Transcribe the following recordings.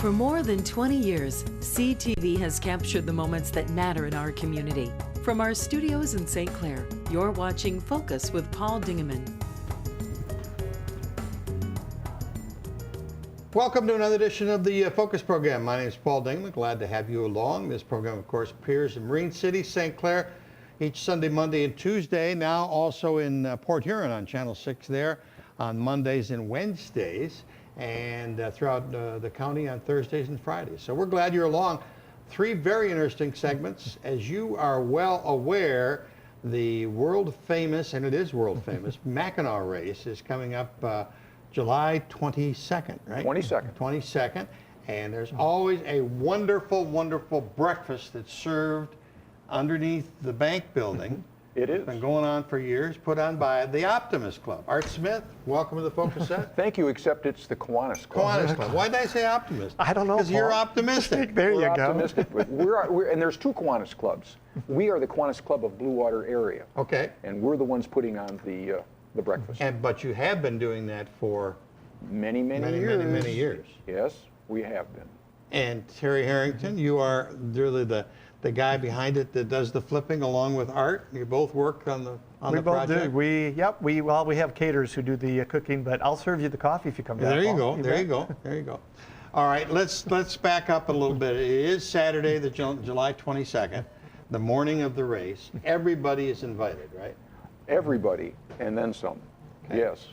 For more than 20 years, CTV has captured the moments that matter in our community. From our studios in St. Clair, you're watching Focus with Paul Dingeman. Welcome to another edition of the Focus program. My name is Paul Dingeman. Glad to have you along. This program, of course, appears in Marine City, St. Clair, each Sunday, Monday, and Tuesday. Now also in Port Huron on Channel 6 there on Mondays and Wednesdays, and throughout the county on Thursdays and Fridays. So we're glad you're along. Three very interesting segments. As you are well aware, the world famous, and it is world famous, Mackinac race is coming up July 22nd, right? 22nd. 22nd. And there's always a wonderful, wonderful breakfast that's served underneath the bank building. It is. It's been going on for years, put on by the Optimist Club. Art Smith, welcome to the Focus set. Thank you, except it's the Kiwanis Club. Kiwanis Club. Why did I say Optimist? I don't know, Because you're Paul. optimistic. There We're you go. optimistic. And there's two Kiwanis Clubs. We are the Kiwanis Club of Blue Water area. Okay. And we're the ones putting on the breakfast. But you have been doing that for Many many years. Yes, we have been. And Terry Harrington, you are really the guy behind it that does the flipping along with Art. You both work on the We both project. do. We have caterers who do the cooking, but I'll serve you the coffee if you come down. There you Paul. go. There you go. There you go. All right, let's back up a little bit. It is Saturday, the July 22nd, the morning of the race. Everybody is invited, right? Everybody, and then some. Okay. Yes.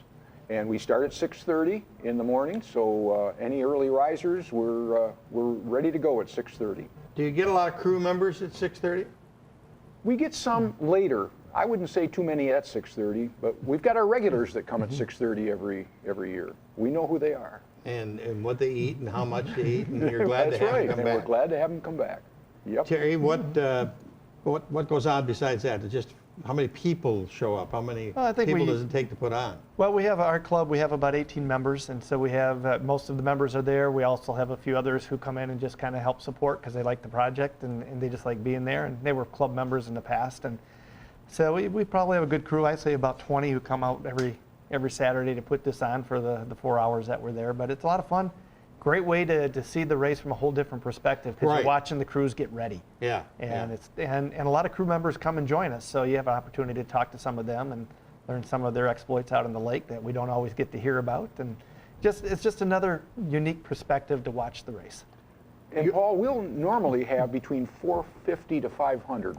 And we start at 6:30 in the morning, so any early risers, we're ready to go at 6:30. Do you get a lot of crew members at 6:30? We get some later. I wouldn't say too many at 6:30, but we've got our regulars that come at 6:30 every year. We know who they are. And what they eat and how much they eat, and you're glad to That's have right, them come and back. we're glad to have them come back. Yep. Terry, what goes on besides that? Just how many people show up? How many Well, I think people we- does it take to put on? Well, we have our club. We have about 18 members, and so we have most of the members are there. We also have a few others who come in and just kind of help support because they like the project and they just like being there. And they were club members in the past, and so we probably have a good crew. I say about 20 who come out every Saturday to put this on for the 4 hours that we're there. But it's a lot of fun. Great way to see the race from a whole different perspective because Right. you're watching the crews get ready. Yeah. And and a lot of crew members come and join us, so you have an opportunity to talk to some of them and learn some of their exploits out in the lake that we don't always get to hear about. And it's just another unique perspective to watch the race. And Paul, we'll normally have between 450 to 500.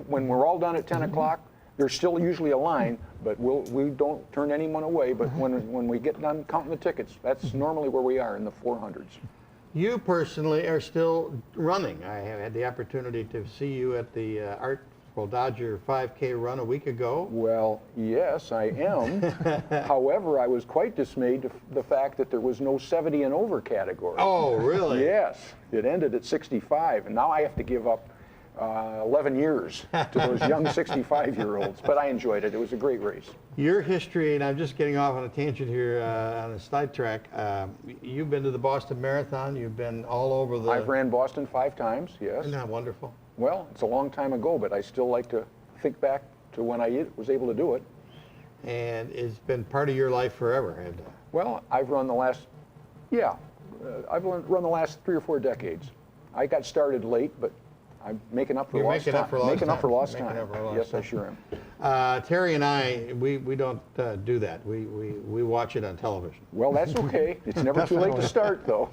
When we're all done at 10 o'clock, there's still usually a line, but we don't turn anyone away. But when we get done counting the tickets, that's normally where we are, in the 400s. You personally are still running. I have had the opportunity to see you at the Artful Dodger 5K run a week ago. Well, yes, I am. However, I was quite dismayed to the fact that there was no 70 and over category. Oh, really? Yes, it ended at 65, and now I have to give up 11 years to those young 65-year-olds. But I enjoyed it. It was a great race. Your history, and I'm just getting off on a tangent here on a sidetrack. You've been to the Boston Marathon. You've been all over the. I've ran Boston 5 times, yes. Isn't that wonderful? Well, it's a long time ago, but I still like to think back to when I was able to do it. And it's been part of your life forever, hasn't it? Well, I've run the last 3 or 4 decades. I got started late, but I'm making up for You're lost making time. up for lost Making up for time. lost Making time. up for lost Yes, time. I sure am. Terry and I, we don't do that. We watch it on television. Well, that's okay. It's never too late to start, though.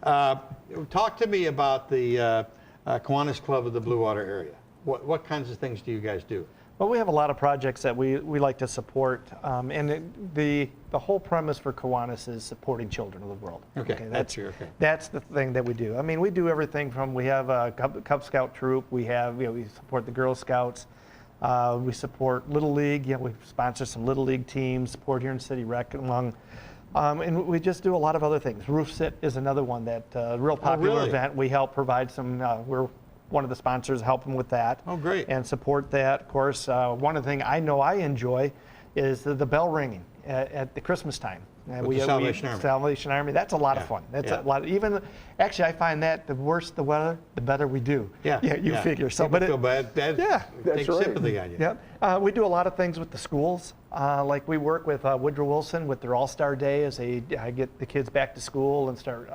Talk to me about the Kiwanis Club of the Blue Water area. What kinds of things do you guys do? Well, we have a lot of projects that we like to support, and the whole premise for Kiwanis is supporting children of the world. Okay, that's your okay. That's the thing that we do. I mean, we do everything from we have a Cub Scout troop, we support the Girl Scouts, we support Little League. We sponsor some Little League teams, support here in City Rec among. And we just do a lot of other things. Roof Sit is another one that real popular event. We help provide some. We're one of the sponsors, help them with that. Oh, great. And support that. Of course, one of the things I know I enjoy is the bell ringing at the Christmas time. With the Salvation Army. Salvation Army. That's a lot of fun. That's a lot. Actually, I find that the worse the weather, the better we do. You figure. So, but feel bad. That's right. Sympathy on you. Yeah. We do a lot of things with the schools. Like we work with Woodrow Wilson with their All-Star Day as they get the kids back to school and start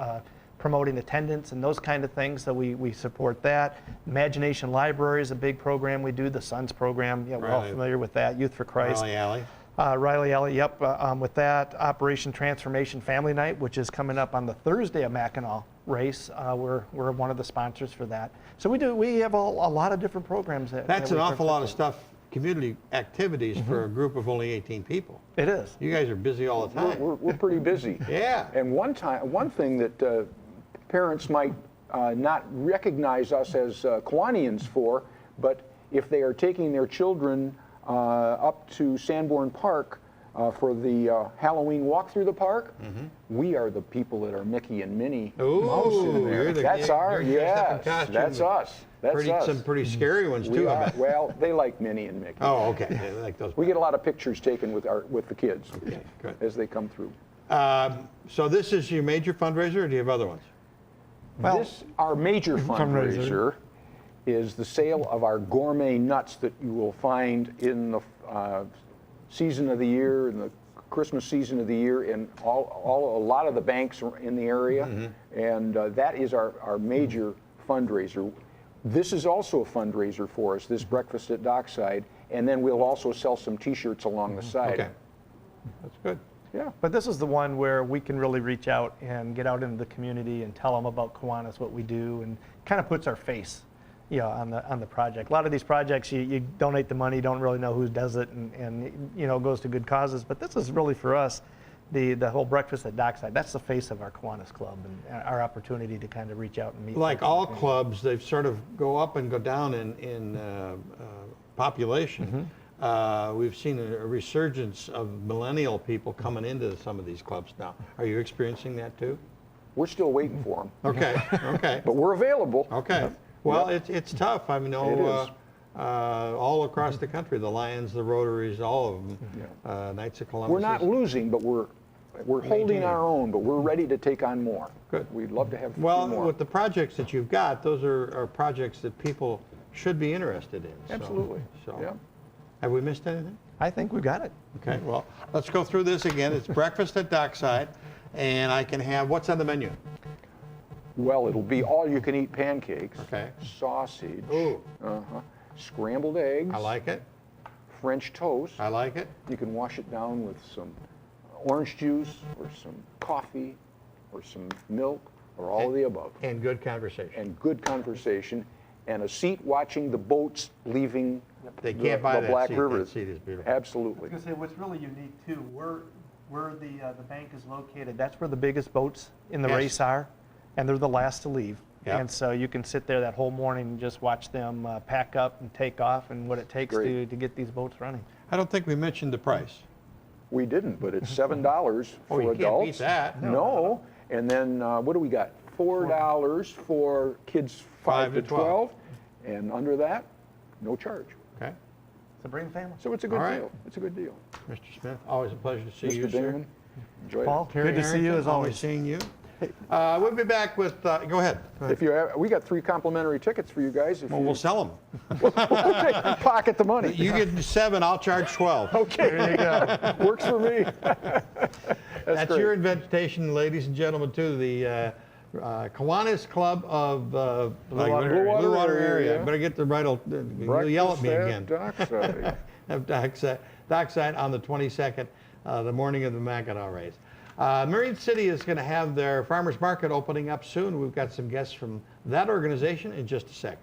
promoting attendance and those kind of things. So we support that. Imagination Library is a big program we do. The Sons program. Yeah, we're all familiar with that. Youth for Christ. Riley Alley. Riley Alley, yep. With that, Operation Transformation Family Night, which is coming up on the Thursday of Mackinac race. We're one of the sponsors for that. So we have a lot of different programs. That's an awful lot of stuff, community activities for a group of only 18 people. It is. You guys are busy all the time. We're pretty busy. Yeah. And one thing that parents might not recognize us as Kiwanians for, but if they are taking their children up to Sanborn Park for the Halloween walk through the park, we are the people that are Mickey and Minnie Mouse in there. That's that's us. That's some pretty scary ones too. Well, they like Minnie and Mickey. Oh, okay. They like those. We get a lot of pictures taken with the kids as they come through. So this is your major fundraiser, or do you have other ones? Well, our major fundraiser is the sale of our gourmet nuts that you will find in the season of the year, in the Christmas season of the year, in a lot of the banks in the area, and that is our major fundraiser. This is also a fundraiser for us, this breakfast at Dockside, and then we'll also sell some T-shirts along the side. Okay, that's good. Yeah. But this is the one where we can really reach out and get out into the community and tell them about Kiwanis, what we do, and kind of puts our face on the project. A lot of these projects, you donate the money, don't really know who does it, and goes to good causes. But this is really for us, the whole breakfast at Dockside. That's the face of our Kiwanis Club and our opportunity to kind of reach out and meet. Like all clubs, they've sort of go up and go down in population. We've seen a resurgence of millennial people coming into some of these clubs now. Are you experiencing that too? We're still waiting for them. Okay. But we're available. Okay. Well, it's tough. I mean, It is. all across the country, the Lions, the Rotaries, all of them. Knights of Columbus. We're not losing, but we're holding our own, but we're ready to take on more. Good. We'd love to have a few Well, more. with the projects that you've got, those are projects that people should be interested in. Absolutely. So, Yeah. have we missed anything? I think we got it. Okay, well, let's go through this again. It's breakfast at Dockside, and I can have, what's on the menu? Well, it'll be all-you-can-eat pancakes, Okay. sausage, Ooh. scrambled eggs, I like it. French toast. I like it. You can wash it down with some orange juice or some coffee or some milk or all of the above. And good conversation. And good conversation and a seat watching the boats leaving They can't buy the that Black seat. River. That seat is beautiful. Absolutely. I was going to say, what's really unique too, where the bank is located, that's where the biggest boats in the Yes. race are, and they're the last to leave. Yep. And so you can sit there that whole morning and just watch them pack up and take off and what it takes Great. to get these boats running. I don't think we mentioned the price. We didn't, but it's $7 for you adults. can't beat that. No. And then what do we got? $4 for kids 5 to 12. And under that, no charge. Okay. So bring the family. So it's a good All right. deal. It's a good deal. Mr. Smith, always a pleasure to see you, Mr. sir. Damon, enjoy Paul, Terry good to see you Harrington, as always. seeing you. We'll be back with, go ahead. it. If you have, we got 3 complimentary tickets for you guys. If Well, you we'll sell them. pocket the money. You get 7, I'll charge 12. Okay. There you go. Works for me. That's great. your invitation, ladies and gentlemen, to the Kiwanis Club of Blue Water area. Better get the right, you'll yell at me again. Dockside. Of Dockside on the 22nd, the morning of the Mackinac race. Marine City is going to have their farmers market opening up soon. We've got some guests from that organization in just a second.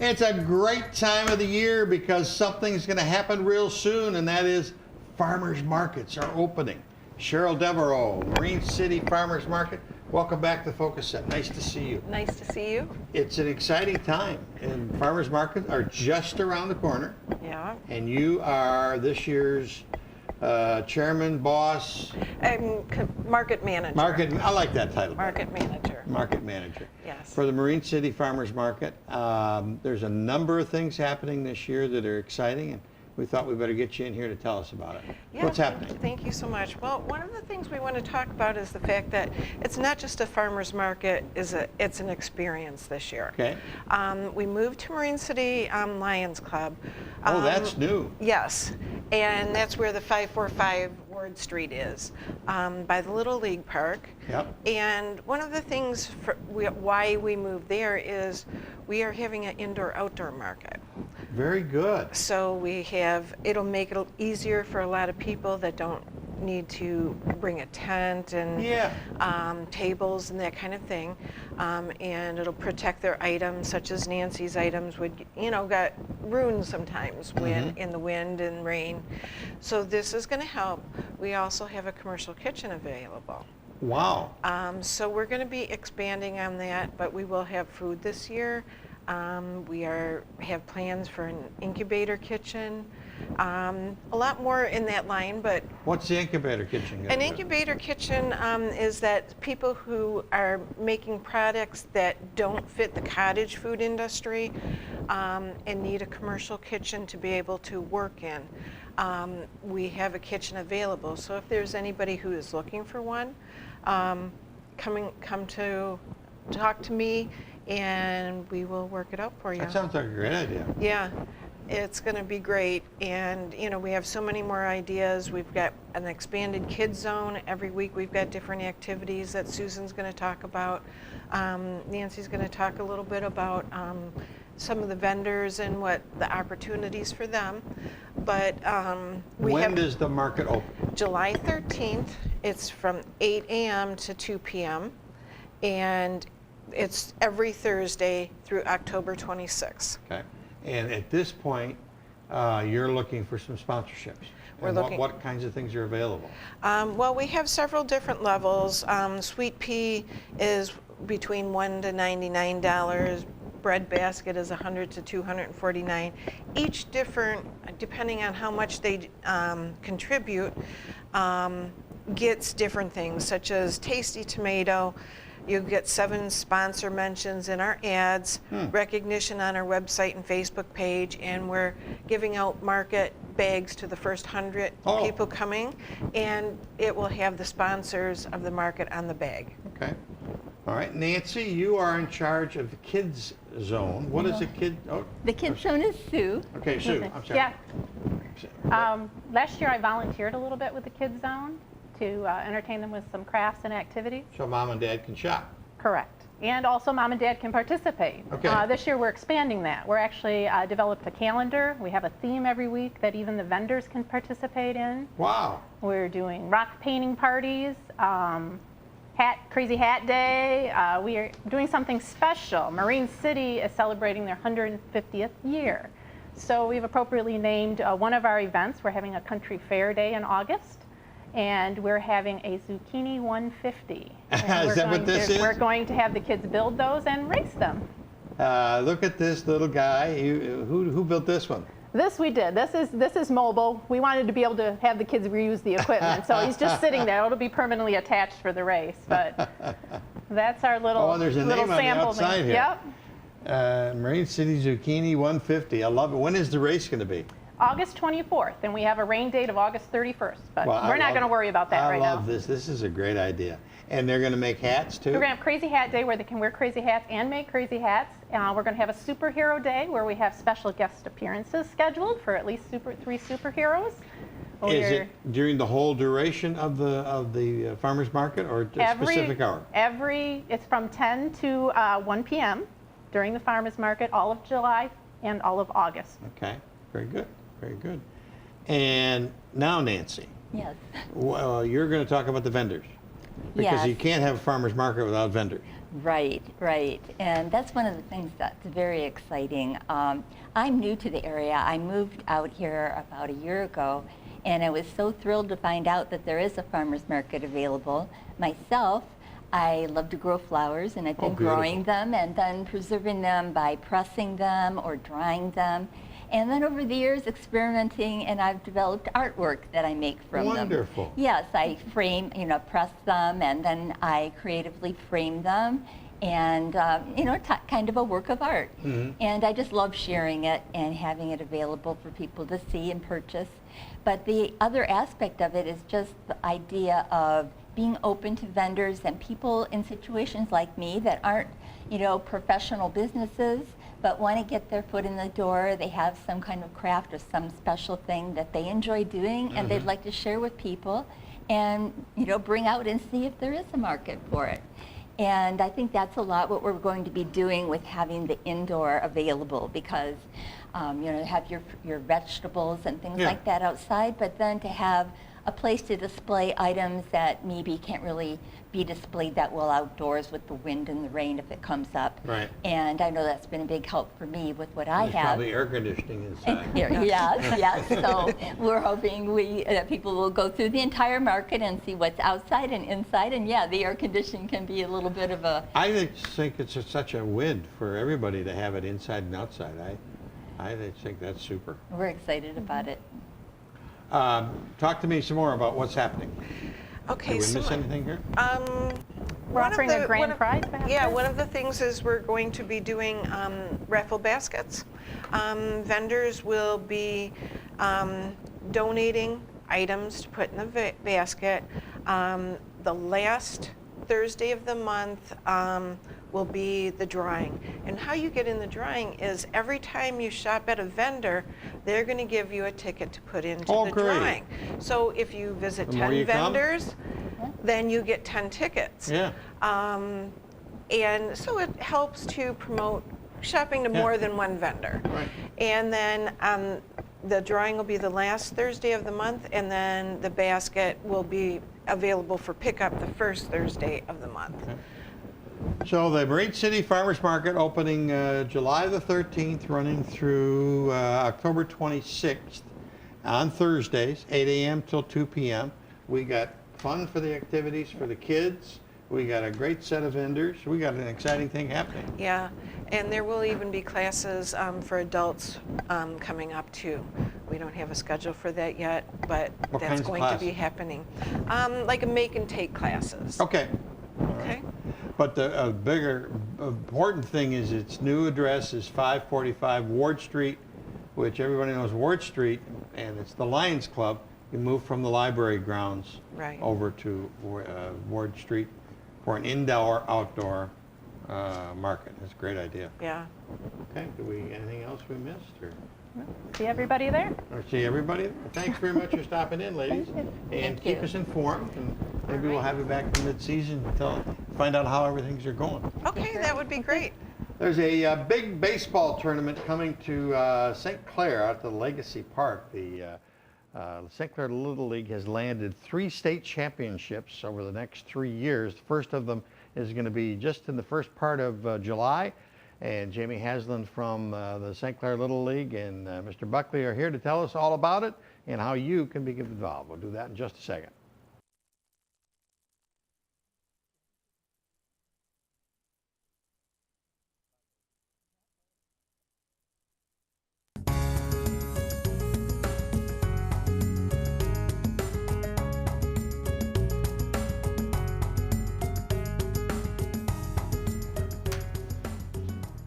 It's a great time of the year because something's going to happen real soon, and that is farmers markets are opening. Cheryl Devereaux, Marine City Farmers Market. Welcome back to Focus Set. Nice to see you. Nice to see you. It's an exciting time, and farmers markets are just around the corner. Yeah. And you are this year's chairman, boss, Market manager. market. I like that title. Market manager. Market manager. Yes. For the Marine City Farmers Market, there's a number of things happening this year that are exciting, and we thought we better get you in here to tell us about it. Yeah, What's happening? Thank you so much. Well, one of the things we want to talk about is the fact that it's not just a farmer's market, it's an experience this year. Okay. We moved to Marine City Lions Club. Oh, that's new. Yes, and that's where the 545 Ward Street is, by the Little League Park. Yep. And one of the things why we moved there is we are having an indoor-outdoor market. Very good. So it'll make it easier for a lot of people that don't need to bring a tent and tables and that kind of thing. And it'll protect their items, such as Nancy's items would, got ruined sometimes in the wind and rain. So this is going to help. We also have a commercial kitchen available. Wow. So we're going to be expanding on that, but we will have food this year. We have plans for an incubator kitchen, a lot more in that line, but... What's the incubator kitchen gonna An do? incubator kitchen is that people who are making products that don't fit the cottage food industry and need a commercial kitchen to be able to work in. We have a kitchen available, so if there's anybody who is looking for one, come to talk to me, and we will work it out for you. That sounds like a great idea. Yeah, it's going to be great. And, we have so many more ideas. We've got an expanded kids zone. Every week we've got different activities that Susan's going to talk about. Nancy's going to talk a little bit about some of the vendors and what the opportunities for them. But when does the market open? July 13th. It's from 8 a.m. to 2 p.m. And it's every Thursday through October 26th. Okay. And at this point, you're looking for some sponsorships. We're looking. What kinds of things are available? Well, we have several different levels. Sweet pea is between $1 to $99. Bread basket is $100 to $249. Each different, depending on how much they contribute, gets different things, such as Tasty Tomato. You get 7 sponsor mentions in our ads, recognition on our website and Facebook page, and we're giving out market bags to the first 100 people coming, and it will have the sponsors of the market on the bag. Okay. All right. Nancy, you are in charge of the kids zone. What is a kid? Oh, The kids zone is Sue. okay, Sue. I'm sorry. Yeah. Last year I volunteered a little bit with the kids zone to entertain them with some crafts and activities. So mom and dad can shop. Correct. And also mom and dad can participate. Okay. This year we're expanding that. We're actually developed a calendar. We have a theme every week that even the vendors can participate in. Wow. We're doing rock painting parties, Crazy Hat Day. We are doing something special. Marine City is celebrating their 150th year. So we've appropriately named one of our events. We're having a country fair day in August. And we're having a Zucchini 150. Is that what this is? We're going to have the kids build those and race them. Look at this little guy. Who built this one? This we did. This is mobile. We wanted to be able to have the kids reuse the equipment. So he's just sitting there. It'll be permanently attached for the race. But that's our little, there's a little name on the sample outside thing. here. Yep. Marine City Zucchini 150. I love it. When is the race going to be? August 24th, and we have a rain date of August 31st. But Well, we're not going to worry about that right now. I love this. This is a great idea. And they're going to make hats too? We're going to have Crazy Hat Day where they can wear crazy hats and make crazy hats. We're going to have a Superhero Day where we have special guest appearances scheduled for at least 3 superheroes. Is it during the whole duration of the farmers market or a specific hour? It's from 10 to 1 p.m. during the farmers market, all of July and all of August. Okay, very good, very good. And now, Nancy. Yes. Well, you're going to talk about the vendors. Because Yes. you can't have a farmer's market without vendors. Right, right. And that's one of the things that's very exciting. I'm new to the area. I moved out here about a year ago, and I was so thrilled to find out that there is a farmer's market available. Myself, I love to grow flowers, and I've been growing them and then preserving them by pressing them or drying them. And then over the years experimenting, and I've developed artwork that I make from them. Wonderful. Yes, I frame, press them, and then I creatively frame them, and kind of a work of art. And I just love sharing it and having it available for people to see and purchase. But the other aspect of it is just the idea of being open to vendors and people in situations like me that aren't, professional businesses, but want to get their foot in the door. They have some kind of craft or some special thing that they enjoy doing, and they'd like to share with people and, bring out and see if there is a market for it. And I think that's a lot what we're going to be doing with having the indoor available, because have your vegetables and things like that outside, but then to have a place to display items that maybe can't really be displayed that well outdoors with the wind and the rain if it comes up. Right. And I know that's been a big help for me with what I There's have. probably air conditioning inside. Yes. So we're hoping that people will go through the entire market and see what's outside and inside. And the air conditioning can be a little bit of a... I think it's such a win for everybody to have it inside and outside. I think that's super. We're excited about it. Talk to me some more about what's happening. Okay, Did we miss anything here? We're offering a grand prize basket. Yeah, one of the things is we're going to be doing raffle baskets. Vendors will be donating items to put in the basket. The last Thursday of the month will be the drawing. And how you get in the drawing is every time you shop at a vendor, they're going to give you a ticket to put into the great. drawing. So if you visit The more 10 you come. vendors, then you get 10 tickets. Yeah. And so it helps to promote shopping to more than one vendor. Right. And then the drawing will be the last Thursday of the month, and then the basket will be available for pickup the first Thursday of the month. Okay. So the Marine City Farmers Market opening July the 13th, running through October 26th on Thursdays, 8 a.m. till 2 p.m. We got fun for the activities for the kids. We got a great set of vendors. We got an exciting thing happening. Yeah, and there will even be classes for adults coming up too. We don't have a schedule for that yet, but What that's kinds of going to classes? be happening. Like a make and take classes. Okay. Okay. But the bigger, important thing is its new address is 545 Ward Street, which everybody knows Ward Street, and it's the Lions Club. You move from the library grounds over to Ward Street for an indoor-outdoor market. That's a great idea. Yeah. Okay, anything else we missed? Or See everybody there? see everybody? Thanks very much for stopping in, ladies. And Thank keep you. us informed, and maybe we'll have you back in mid-season to find out how everything's going. Okay, that would be great. There's a big baseball tournament coming to St. Clair out at the Legacy Park. The St. Clair Little League has landed 3 state championships over the next 3 years. The first of them is going to be just in the first part of July. And Jamie Haslam from the St. Clair Little League and Mr. Buckley are here to tell us all about it and how you can be involved. We'll do that in just a second.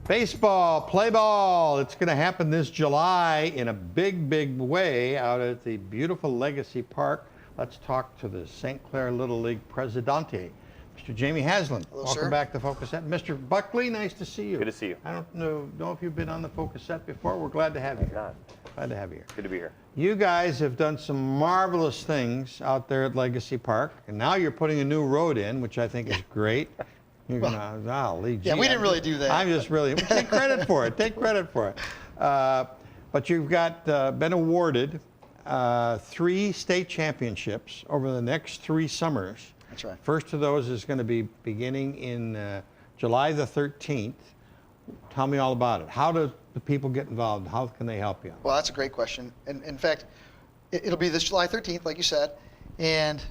Baseball, play ball. It's going to happen this July in a big, big way out at the beautiful Legacy Park. Let's talk to the St. Clair Little League Presidente, Mr. Jamie Haslam. Hello, Welcome sir. back to Focus Set. Mr. Buckley, nice to see you. Good to see you. I don't know if you've been on the Focus Set before. We're glad to have you here. Not. Glad to have you here. Good to be here. You guys have done some marvelous things out there at Legacy Park, and now you're putting a new road in, which I think is great. You're gonna, golly, Yeah, gee, we didn't really do that. I'm just really, take credit for it, take credit for it. But you've got been awarded 3 state championships over the next 3 summers. That's right. First of those is going to be beginning in July the 13th. Tell me all about it. How do the people get involved? How can they help you? Well, that's a great question. And in fact, it'll be this July 13th, like you said. And,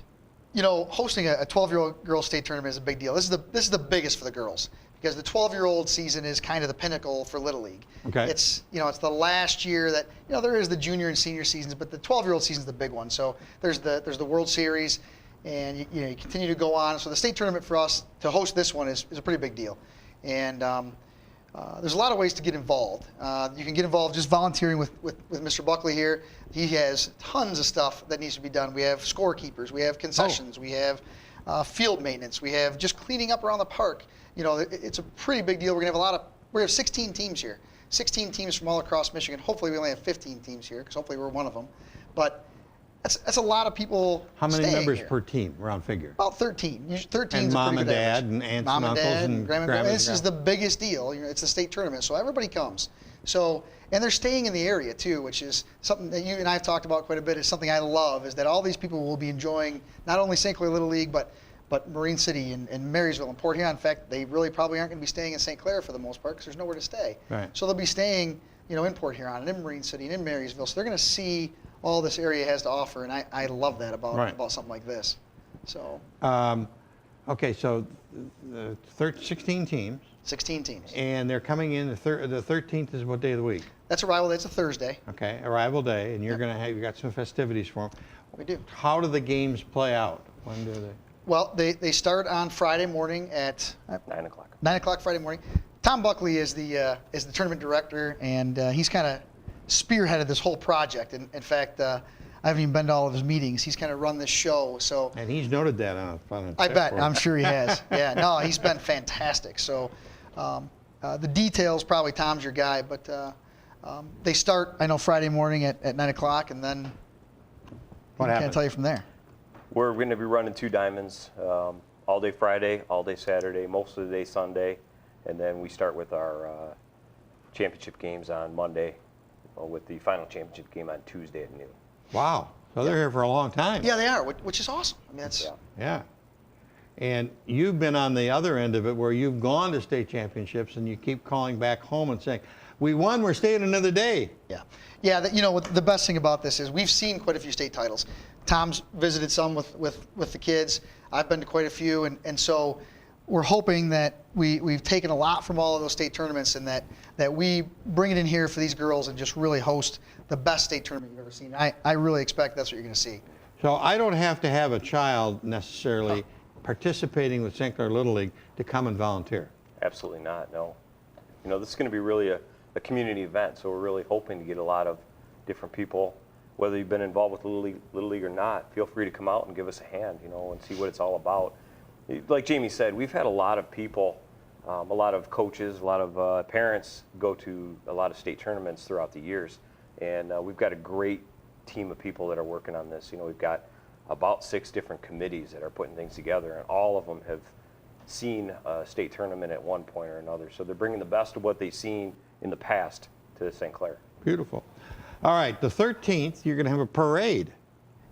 you know, hosting a 12-year-old girls state tournament is a big deal. This is the biggest for the girls. because the 12-year-old season is kind of the pinnacle for Little League. Okay. It's it's the last year that there is the junior and senior seasons, but the 12-year-old season is the big one. So there's the World Series, and you continue to go on. So the state tournament for us to host this one is a pretty big deal, and there's a lot of ways to get involved. You can get involved just volunteering with Mr. Buckley here. He has tons of stuff that needs to be done. We have scorekeepers, we have concessions, we have field maintenance, we have just cleaning up around the park. It's a pretty big deal. We're gonna have we have 16 teams here, 16 teams from all across Michigan. Hopefully we only have 15 teams here, because hopefully we're one of them. But that's a lot of people. How many staying members here. per team, round figure? About 13. 13 And is a mom pretty and good dad average. and aunts Mom and uncles dad and grandma. grandmas and This is the biggest deal. It's the state tournament, so everybody comes. So, and they're staying in the area too, which is something that you and I have talked about quite a bit. It's something I love, is that all these people will be enjoying not only St. Clair Little League, but Marine City and Marysville and Port Huron. In fact, they really probably aren't going to be staying in St. Clair for the most part, because there's nowhere to stay. Right. So they'll be staying, in Port Huron and in Marine City and in Marysville. So they're going to see all this area has to offer, and I love that about something like this. So. Okay, so 16 teams. 16 teams. And they're coming in, the 13th is what day of the week? That's arrival day. It's a Thursday. Okay, arrival day, and you got some festivities for them. We do. How do the games play out? When do they? Well, they start on Friday morning at 9 o'clock. 9 o'clock Friday morning. Tom Buckley is the tournament director, and he's kind of spearheaded this whole project. And in fact, I haven't even been to all of his meetings. He's kind of run this show. So. And he's noted that on a I bet. I'm sure he has. Yeah. No, he's been fantastic. So, the details, probably Tom's your guy, but they start, I know, Friday morning at 9 o'clock, and then What I happens? can't tell you from there. We're going to be running 2 diamonds, all day Friday, all day Saturday, most of the day Sunday, and then we start with our championship games on Monday, with the final championship game on Tuesday at noon. Wow. So they're here for a long time. Yeah, they are, which is awesome. I mean, that's. Yeah. Yeah. And you've been on the other end of it, where you've gone to state championships and you keep calling back home and saying, we won, we're staying another day. Yeah. Yeah, the best thing about this is we've seen quite a few state titles. Tom's visited some with the kids. I've been to quite a few, and so we're hoping that we've taken a lot from all of those state tournaments, and that we bring it in here for these girls and just really host the best state tournament you've ever seen. I really expect that's what you're going to see. So I don't have to have a child necessarily participating with St. Clair Little League to come and volunteer. Absolutely not, no. This is going to be really a community event, so we're really hoping to get a lot of different people. Whether you've been involved with Little League or not, feel free to come out and give us a hand, and see what it's all about. Like Jamie said, we've had a lot of people, a lot of coaches, a lot of parents go to a lot of state tournaments throughout the years, and we've got a great team of people that are working on this. We've got about 6 different committees that are putting things together, and all of them have seen a state tournament at one point or another. So they're bringing the best of what they've seen in the past to St. Clair. Beautiful. All right, the 13th, you're going to have a parade.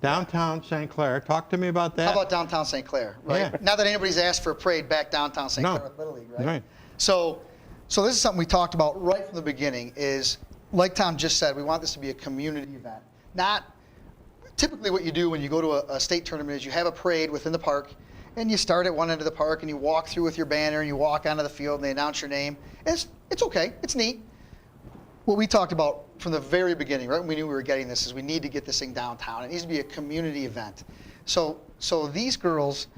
Downtown St. Clair. Talk to me about that. How about downtown St. Clair, right? Yeah. Not that anybody's asked for a parade back downtown St. No. Clair with Little League, right? Right. So this is something we talked about right from the beginning, is, like Tom just said, we want this to be a community event. Not typically what you do when you go to a state tournament is you have a parade within the park, and you start at one end of the park, and you walk through with your banner, and you walk onto the field, and they announce your name. It's okay. It's neat. What we talked about from the very beginning, right when we knew we were getting this, is we need to get this thing downtown. It needs to be a community event. So these girls,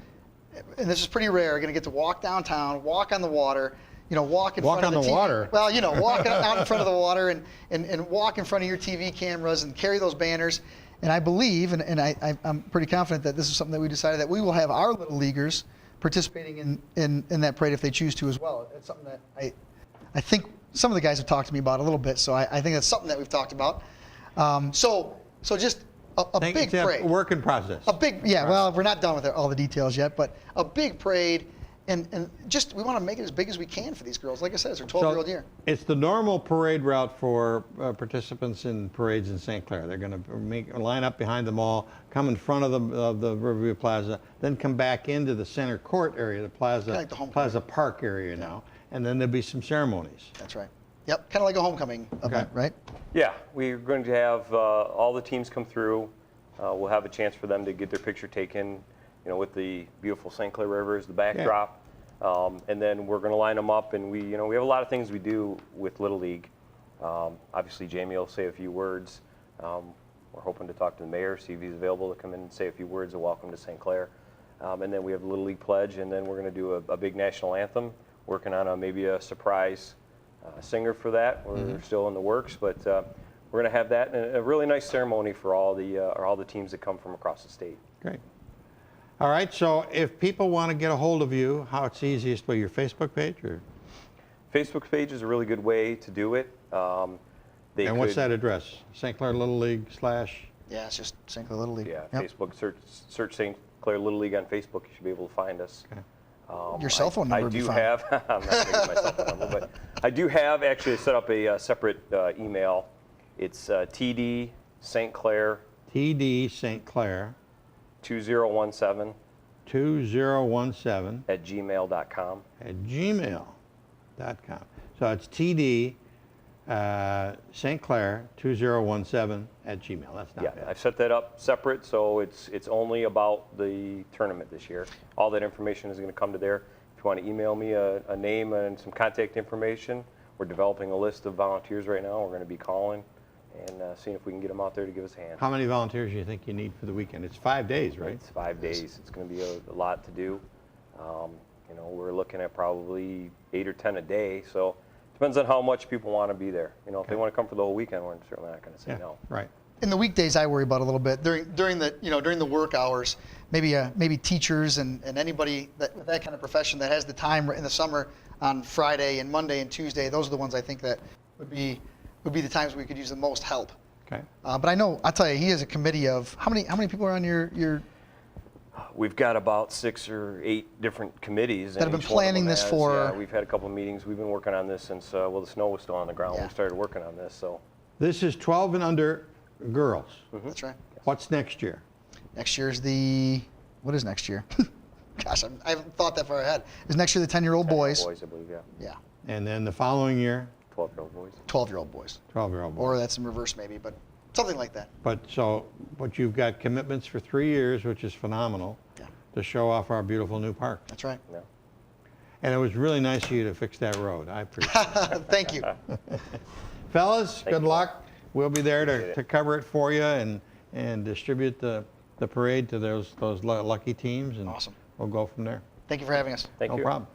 and this is pretty rare, are going to get to walk downtown, walk on the water, walk in front of the TV. water. Well, walk out in front of the water and walk in front of your TV cameras and carry those banners. And I believe, and I'm pretty confident that this is something that we decided that we will have our little leaguers participating in that parade if they choose to as well. It's something that I think some of the guys have talked to me about a little bit, so I think that's something that we've talked about. So just a big It's a parade. work in process. A big, yeah, well, we're not done with all the details yet, but a big parade, and just, we want to make it as big as we can for these girls. Like I said, it's their 12-year-old year. It's the normal parade route for participants in parades in St. Clair. They're going to line up behind the mall, come in front of the Riverview Plaza, then come back into the center court area, the Plaza, Like the homecoming. Plaza Park area now, and then there'll be some ceremonies. That's right. Yep, kind of like a homecoming event, right? Yeah, we're going to have all the teams come through. We'll have a chance for them to get their picture taken, with the beautiful St. Clair River as the backdrop. And then we're going to line them up, and we have a lot of things we do with Little League. Obviously, Jamie will say a few words. We're hoping to talk to the mayor, see if he's available to come in and say a few words of welcome to St. Clair. And then we have the Little League Pledge, and then we're going to do a big national anthem, working on maybe a surprise singer for that. We're still in the works, but we're going to have that, and a really nice ceremony for all the teams that come from across the state. Great. All right, so if people want to get a hold of you, how it's easiest, by your Facebook page? Or? Facebook page is a really good way to do it. And what's that address? St. Clair Little League / Yeah, it's just St. Clair Little League. Yeah, Yep. Facebook, search St. Clair Little League on Facebook. You should be able to find us. Okay. Your cell phone number I would be do fine. have, I'm not going to give my cell phone number, but I do have actually set up a separate email. It's TD St. Clair TD St. Clair 2017 2017 at gmail.com. at gmail.com. So it's TD St. Clair 2017 at Gmail. That's not Yeah, bad. I've set that up separate, so it's only about the tournament this year. All that information is going to come to there. If you want to email me a name and some contact information, we're developing a list of volunteers right now. We're going to be calling and seeing if we can get them out there to give us a hand. How many volunteers do you think you need for the weekend? It's 5 days, right? It's 5 days. It's going to be a lot to do. We're looking at probably 8 or 10 a day, so depends on how much people want to be there. If they want to come for the whole weekend, we're certainly not going to say no. Right. In the weekdays, I worry about a little bit during the work hours. Maybe teachers and anybody with that kind of profession that has the time in the summer on Friday and Monday and Tuesday. Those are the ones I think that would be the times we could use the most help. Okay. But I'll tell you, he has a committee of how many people are on your We've got about 6 or 8 different committees. That have been each one of planning them this has- for- Yeah, we've had a couple of meetings. We've been working on this since, the snow was still on the ground when Yeah. we started working on this. So This is 12 and under girls. That's right. What's next year? Next year's what is next year? Gosh, I haven't thought that far ahead. Is next year the 10-year-old boys? boys, I believe, yeah. Yeah, And then the following year, 12-year-old boys. 12-year-old boys. 12-year-old boys. Or that's in reverse maybe, but something like that. But you've got commitments for 3 years, which is phenomenal, Yeah. to show off our beautiful new park. That's right. Yeah. And it was really nice of you to fix that road. I appreciate it. Thank you. Fellas, good you. luck. We'll be there Appreciate to it. cover it for you and distribute the parade to those lucky teams. And Awesome. we'll go from there. Thank you for having us. Thank No you. problem.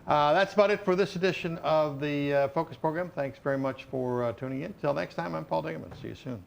That's about it for this edition of the Focus program. Thanks very much for tuning in. Till next time, I'm Paul Dingerman. See you soon.